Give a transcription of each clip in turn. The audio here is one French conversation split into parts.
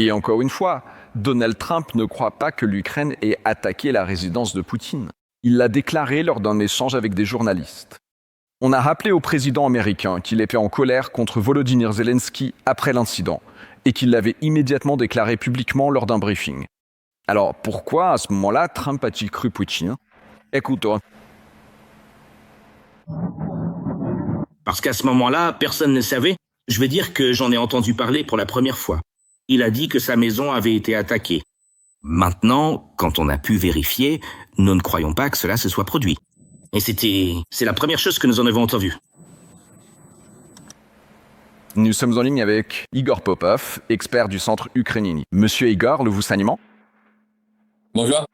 Et encore une fois, Donald Trump ne croit pas que l'Ukraine ait attaqué la résidence de Poutine. Il l'a déclaré lors d'un échange avec des journalistes. On a rappelé au président américain qu'il était en colère contre Volodymyr Zelensky après l'incident et qu'il l'avait immédiatement déclaré publiquement lors d'un briefing. Alors pourquoi, à ce moment-là, Trump a-t-il cru Poutine? Écoute-toi. Parce qu'à ce moment-là, personne ne savait. Je vais dire que j'en ai entendu parler pour la première fois. Il a dit que sa maison avait été attaquée. Maintenant, quand on a pu vérifier, nous ne croyons pas que cela se soit produit. Et c'est la première chose que nous en avons entendue. Nous sommes en ligne avec Igor Popov, expert du centre Ukrainini. Monsieur Igor, le vous animant? Bonjour.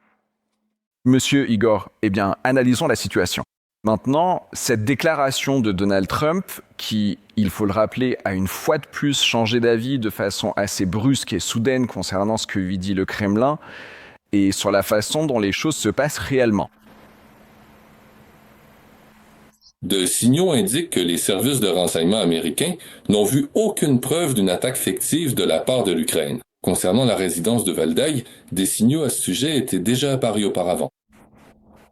Monsieur Igor, eh bien, analysons la situation. Maintenant, cette déclaration de Donald Trump, qui, il faut le rappeler, a une fois de plus changé d'avis de façon assez brusque et soudaine concernant ce que lui dit le Kremlin, et sur la façon dont les choses se passent réellement. De signaux indiquent que les services de renseignement américains n'ont vu aucune preuve d'une attaque fictive de la part de l'Ukraine. Concernant la résidence de Valdai, des signaux à ce sujet étaient déjà apparus auparavant.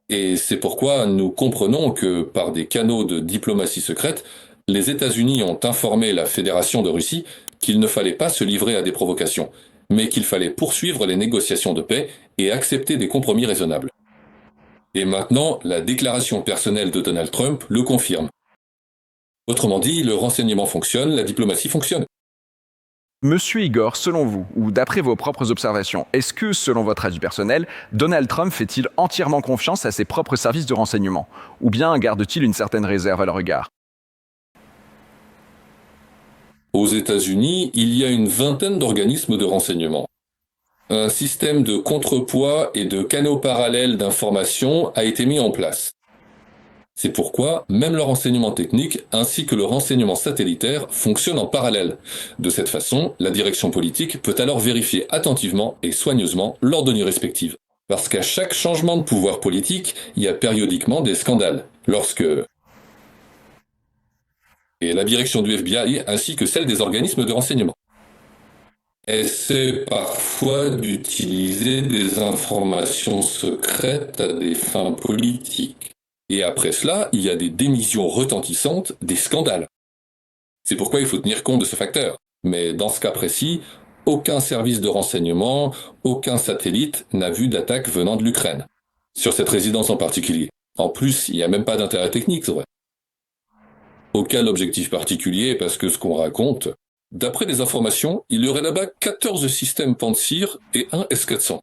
Et c'est pourquoi nous comprenons que, par des canaux de diplomatie secrète, les États-Unis ont informé la Fédération de Russie qu'il ne fallait pas se livrer à des provocations, mais qu'il fallait poursuivre les négociations de paix et accepter des compromis raisonnables. Et maintenant, la déclaration personnelle de Donald Trump le confirme. Autrement dit, le renseignement fonctionne, la diplomatie fonctionne. Monsieur Igor, selon vous, ou d'après vos propres observations, est-ce que, selon votre avis personnel, Donald Trump fait-il entièrement confiance à ses propres services de renseignement? Ou bien garde-t-il une certaine réserve à leur égard? Aux États-Unis, il y a une vingtaine d'organismes de renseignement. Un système de contrepoids et de canaux parallèles d'information a été mis en place. C'est pourquoi même le renseignement technique ainsi que le renseignement satellitaire fonctionnent en parallèle. De cette façon, la direction politique peut alors vérifier attentivement et soigneusement l'ordonnée respective. Parce qu'à chaque changement de pouvoir politique, il y a périodiquement des scandales. Et la direction du FBI ainsi que celle des organismes de renseignement essaie parfois d'utiliser des informations secrètes à des fins politiques. Et après cela, il y a des démissions retentissantes, des scandales. C'est pourquoi il faut tenir compte de ce facteur. Mais dans ce cas précis, aucun service de renseignement, aucun satellite n'a vu d'attaque venant de l'Ukraine. Sur cette résidence en particulier. En plus, il n'y a même pas d'intérêt technique, c'est vrai. Aucun objectif particulier, parce que ce qu'on raconte, d'après les informations, il y aurait là-bas 14 systèmes Pantsir et un S-400.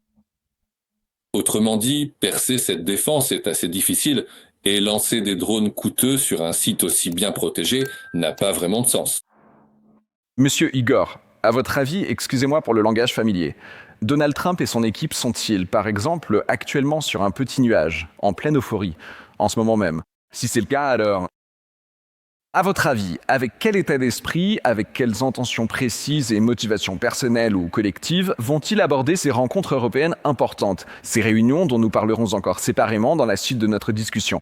Autrement dit, percer cette défense est assez difficile, et lancer des drones coûteux sur un site aussi bien protégé n'a pas vraiment de sens. Monsieur Igor, à votre avis, excusez-moi pour le langage familier, Donald Trump et son équipe sont-ils, par exemple, actuellement sur un petit nuage, en pleine euphorie, en ce moment même? Si c'est le cas, alors... À votre avis, avec quel état d'esprit, avec quelles intentions précises et motivations personnelles ou collectives vont-ils aborder ces rencontres européennes importantes, ces réunions dont nous parlerons encore séparément dans la suite de notre discussion?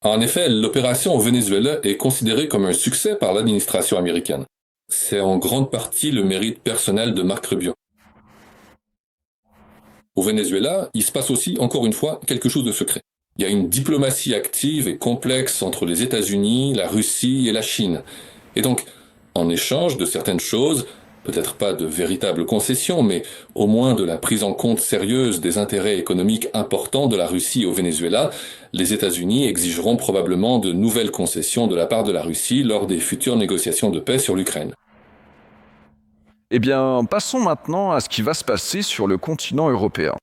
En effet, l'opération au Venezuela est considérée comme un succès par l'administration américaine. C'est en grande partie le mérite personnel de Marco Rubio. Au Venezuela, il se passe aussi, encore une fois, quelque chose de secret. Il y a une diplomatie active et complexe entre les États-Unis, la Russie et la Chine. Et donc, en échange de certaines choses, peut-être pas de véritables concessions, mais au moins de la prise en compte sérieuse des intérêts économiques importants de la Russie au Venezuela, les États-Unis exigeront probablement de nouvelles concessions de la part de la Russie lors des futures négociations de paix sur l'Ukraine. Eh bien, passons maintenant à ce qui va se passer sur le continent européen.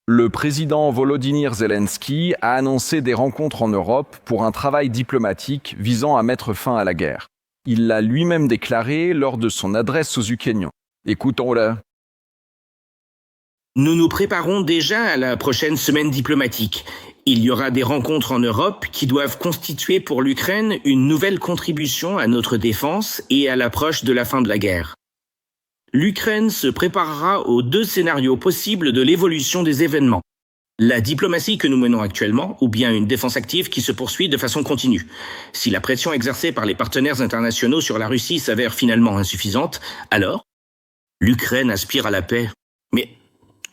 Le président Volodymyr Zelensky a annoncé des rencontres en Europe pour un travail diplomatique visant à mettre fin à la guerre. Il l'a lui-même déclaré lors de son adresse aux Ukrainiens. Écoutons-le. Nous nous préparons déjà à la prochaine semaine diplomatique. Il y aura des rencontres en Europe qui doivent constituer pour l'Ukraine une nouvelle contribution à notre défense et à l'approche de la fin de la guerre. L'Ukraine se préparera aux deux scénarios possibles de l'évolution des événements. La diplomatie que nous menons actuellement, ou bien une défense active qui se poursuit de façon continue. Si la pression exercée par les partenaires internationaux sur la Russie s'avère finalement insuffisante, alors l'Ukraine aspire à la paix. Mais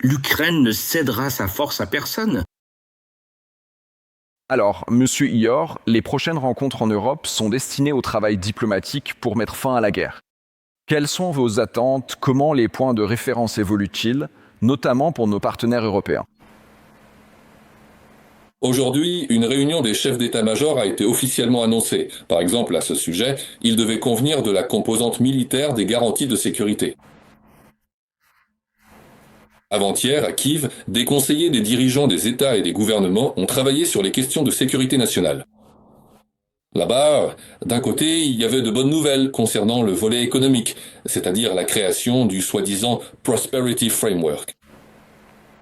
l'Ukraine ne cédera sa force à personne. Alors, Monsieur Ior, les prochaines rencontres en Europe sont destinées au travail diplomatique pour mettre fin à la guerre. Quelles sont vos attentes? Comment les points de référence évoluent-ils, notamment pour nos partenaires européens? Aujourd'hui, une réunion des chefs d'état-major a été officiellement annoncée. Par exemple, à ce sujet, ils devaient convenir de la composante militaire des garanties de sécurité. Avant-hier, à Kiev, des conseillers des dirigeants des États et des gouvernements ont travaillé sur les questions de sécurité nationale. Là-bas, d'un côté, il y avait de bonnes nouvelles concernant le volet économique, c'est-à-dire la création du soi-disant Prosperity Framework.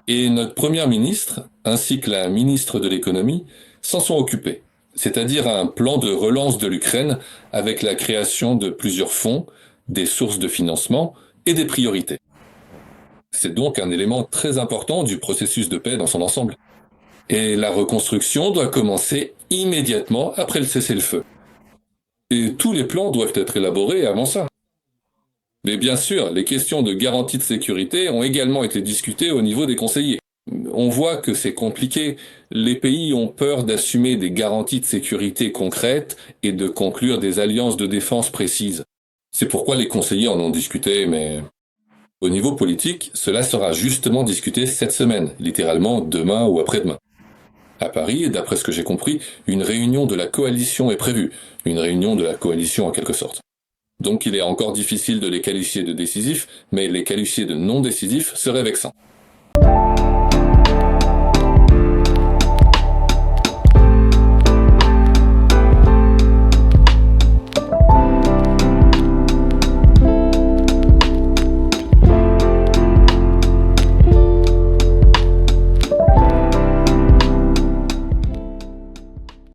Et notre première ministre, ainsi que la ministre de l'économie, s'en sont occupés, c'est-à-dire un plan de relance de l'Ukraine avec la création de plusieurs fonds, des sources de financement et des priorités. C'est donc un élément très important du processus de paix dans son ensemble. Et la reconstruction doit commencer immédiatement après le cessez-le-feu. Et tous les plans doivent être élaborés avant ça. Mais bien sûr, les questions de garantie de sécurité ont également été discutées au niveau des conseillers. On voit que c'est compliqué. Les pays ont peur d'assumer des garanties de sécurité concrètes et de conclure des alliances de défense précises. C'est pourquoi les conseillers en ont discuté, mais au niveau politique, cela sera justement discuté cette semaine, littéralement demain ou après-demain. À Paris, d'après ce que j'ai compris, une réunion de la coalition est prévue, une réunion de la coalition en quelque sorte. Donc il est encore difficile de les qualifier de décisifs, mais les qualifier de non décisifs serait vexant.